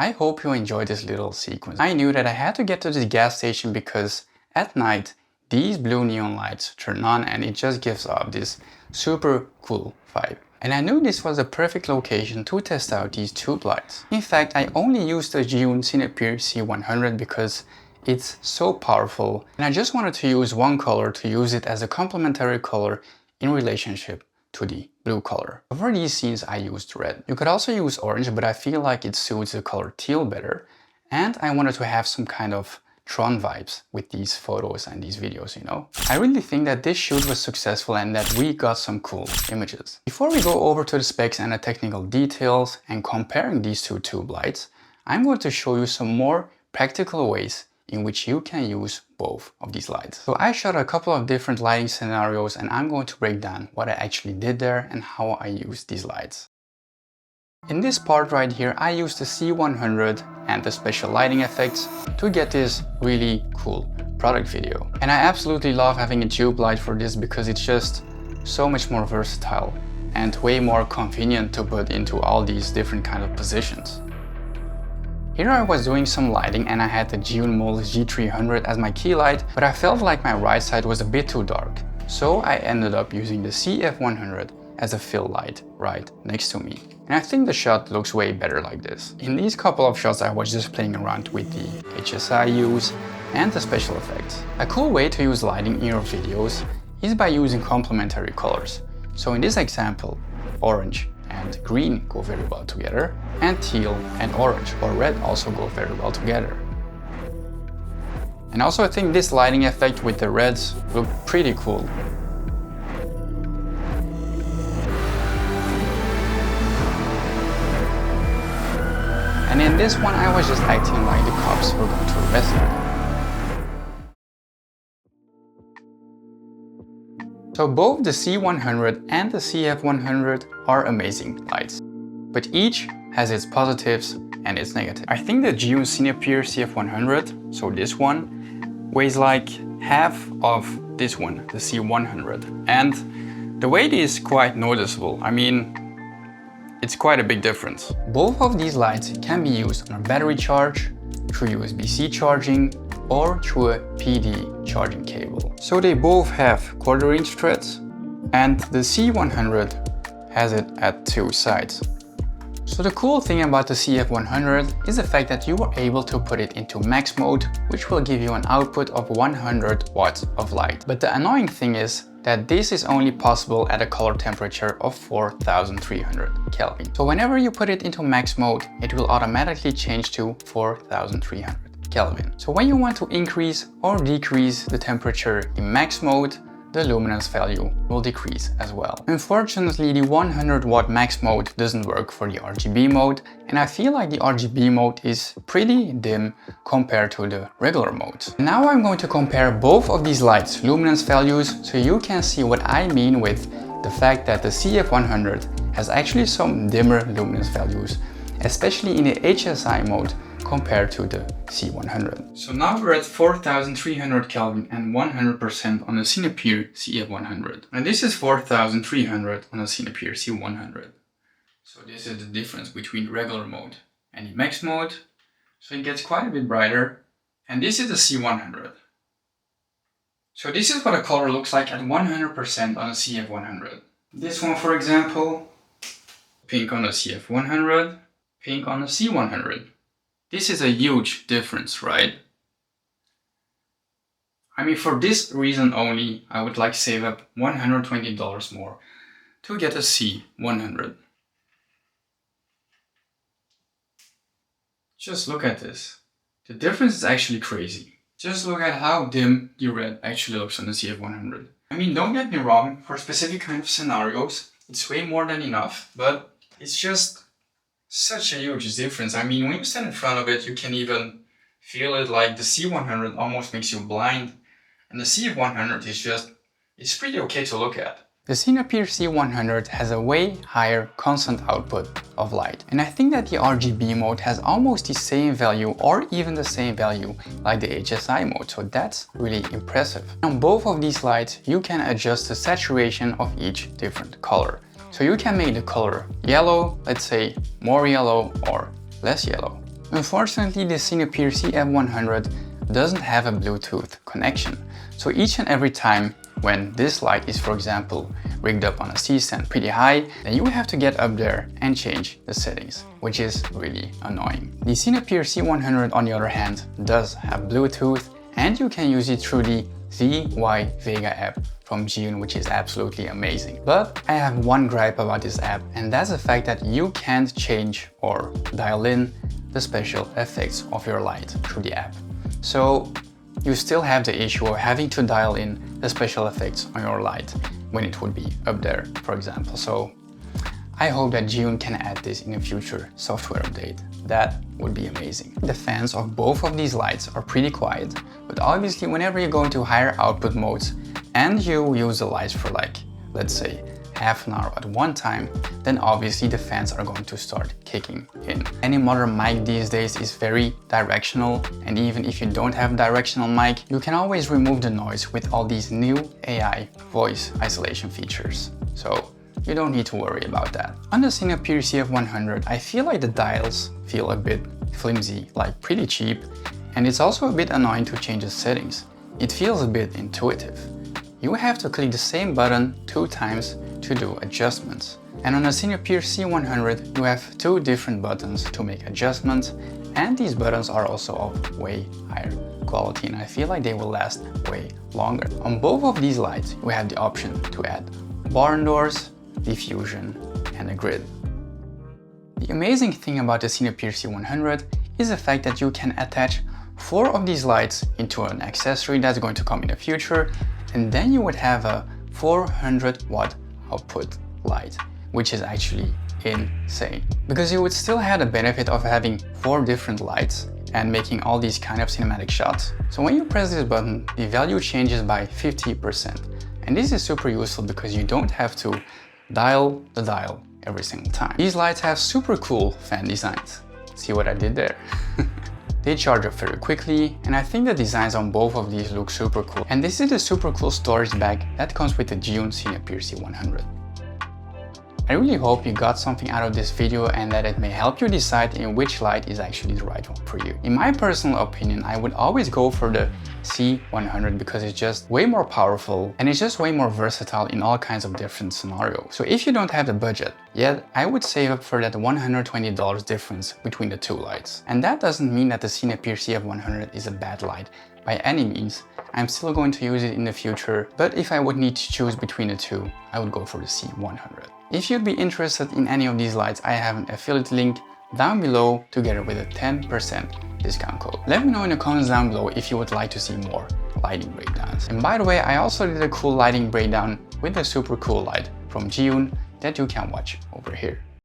I hope you enjoyed this little sequence. I knew that I had to get to this gas station because at night these blue neon lights turn on and it just gives off this super cool vibe. And I knew this was a perfect location to test out these tube lights. In fact, I only used the Zhiyun Cinepeer C100 because it's so powerful and I just wanted to use one color to use it as a complementary color in relationship to the blue color. For these scenes I used red. You could also use orange, but I feel like it suits the color teal better. And I wanted to have some kind of Tron vibes with these photos and these videos, you know. I really think that this shoot was successful and that we got some cool images. Before we go over to the specs and the technical details and comparing these two tube lights, I'm going to show you some more practical ways in which you can use both of these lights. So I shot a couple of different lighting scenarios and I'm going to break down what I actually did there and how I used these lights. In this part right here, I used the C100 and the special lighting effects to get this really cool product video. And I absolutely love having a tube light for this because it's just so much more versatile and way more convenient to put into all these different kind of positions. Here I was doing some lighting and I had the Zhiyun G300 as my key light, but I felt like my right side was a bit too dark. So I ended up using the CF100 as a fill light right next to me. And I think the shot looks way better like this. In these couple of shots I was just playing around with the HSI use and the special effects. A cool way to use lighting in your videos is by using complementary colors. So in this example, orange and green go very well together, and teal and orange or red also go very well together. And also I think this lighting effect with the reds look pretty cool. And in this one I was just acting like the cops were going to arrest me. So both the C100 and the CF100 are amazing lights, but each has its positives and its negatives. I think the Zhiyun Cinepeer CF100, so this one, weighs like half of this one, the C100. And the weight is quite noticeable. I mean, it's quite a big difference. Both of these lights can be used on a battery charge, through USB-C charging, or through a PD charging cable. So they both have 1/4 inch threads, and the C100 has it at 2 sides. So the cool thing about the CF100 is the fact that you are able to put it into max mode, which will give you an output of 100 watts of light. But the annoying thing is that this is only possible at a color temperature of 4300 Kelvin. So whenever you put it into max mode, it will automatically change to 4300 Kelvin. So when you want to increase or decrease the temperature in max mode, the luminance value will decrease as well. Unfortunately, the 100 watt max mode doesn't work for the RGB mode, and I feel like the RGB mode is pretty dim compared to the regular modes. Now I'm going to compare both of these lights' luminance values so you can see what I mean with the fact that the CF100 has actually some dimmer luminance values, especially in the HSI mode compared to the C100. So now we're at 4300 Kelvin and 100% on the Cinepeer CF100. And this is 4300 on the Cinepeer C100. So this is the difference between regular mode and the max mode. So it gets quite a bit brighter. And this is the C100. So this is what a color looks like at 100% on the CF100. This one, for example, pink on the CF100, pink on the C100. This is a huge difference, right? I mean, for this reason only, I would like to save up $120 more to get a C100. Just look at this. The difference is actually crazy. Just look at how dim the red actually looks on the CF100. I mean, don't get me wrong, for specific kind of scenarios, it's way more than enough, but it's just such a huge difference. I mean, when you stand in front of it, you can even feel it. Like the C100 almost makes you blind, and the CF100 is just, it's pretty okay to look at. The Cinepeer C100 has a way higher constant output of light, and I think that the RGB mode has almost the same value or even the same value like the HSI mode, so that's really impressive. On both of these lights, you can adjust the saturation of each different color. So you can make the color yellow, let's say more yellow or less yellow. Unfortunately, the Cinepeer CF100 doesn't have a Bluetooth connection. So each and every time when this light is, for example, rigged up on a C-stand pretty high, then you have to get up there and change the settings, which is really annoying. The Cinepeer C100, on the other hand, does have Bluetooth, and you can use it through the ZY Vega app from Zhiyun, which is absolutely amazing. But I have one gripe about this app, and that's the fact that you can't change or dial in the special effects of your light through the app. So you still have the issue of having to dial in the special effects on your light when it would be up there, for example. So I hope that Zhiyun can add this in a future software update. That would be amazing. The fans of both of these lights are pretty quiet, but obviously whenever you go into higher output modes and you use the lights for, like, let's say half an hour at one time, then obviously the fans are going to start kicking in. Any modern mic these days is very directional, and even if you don't have a directional mic, you can always remove the noise with all these new AI voice isolation features. So you don't need to worry about that. On the Cinepeer CF100, I feel like the dials feel a bit flimsy, like pretty cheap, and it's also a bit annoying to change the settings. It feels a bit intuitive. You have to click the same button 2 times to do adjustments. And on the Cinepeer C100, you have 2 different buttons to make adjustments, and these buttons are also of way higher quality, and I feel like they will last way longer. On both of these lights, you have the option to add barn doors, diffusion, and a grid. The amazing thing about the Cinepeer C100 is the fact that you can attach 4 of these lights into an accessory that's going to come in the future, and then you would have a 400 watt output light, which is actually insane. Because you would still have the benefit of having 4 different lights and making all these kind of cinematic shots. So when you press this button, the value changes by 50%. And this is super useful because you don't have to dial the dial every single time. These lights have super cool fan designs. See what I did there? They charge up very quickly, and I think the designs on both of these look super cool. And this is the super cool storage bag that comes with the Zhiyun Cinepeer C100. I really hope you got something out of this video and that it may help you decide in which light is actually the right one for you. In my personal opinion, I would always go for the C100 because it's just way more powerful and it's just way more versatile in all kinds of different scenarios. So if you don't have the budget yet, I would save up for that $120 difference between the 2 lights. And that doesn't mean that the Cinepeer CF100 is a bad light by any means. I'm still going to use it in the future, but if I would need to choose between the 2, I would go for the C100. If you'd be interested in any of these lights, I have an affiliate link down below together with a 10% discount code. Let me know in the comments down below if you would like to see more lighting breakdowns. And by the way, I also did a cool lighting breakdown with a super cool light from Zhiyun that you can watch over here.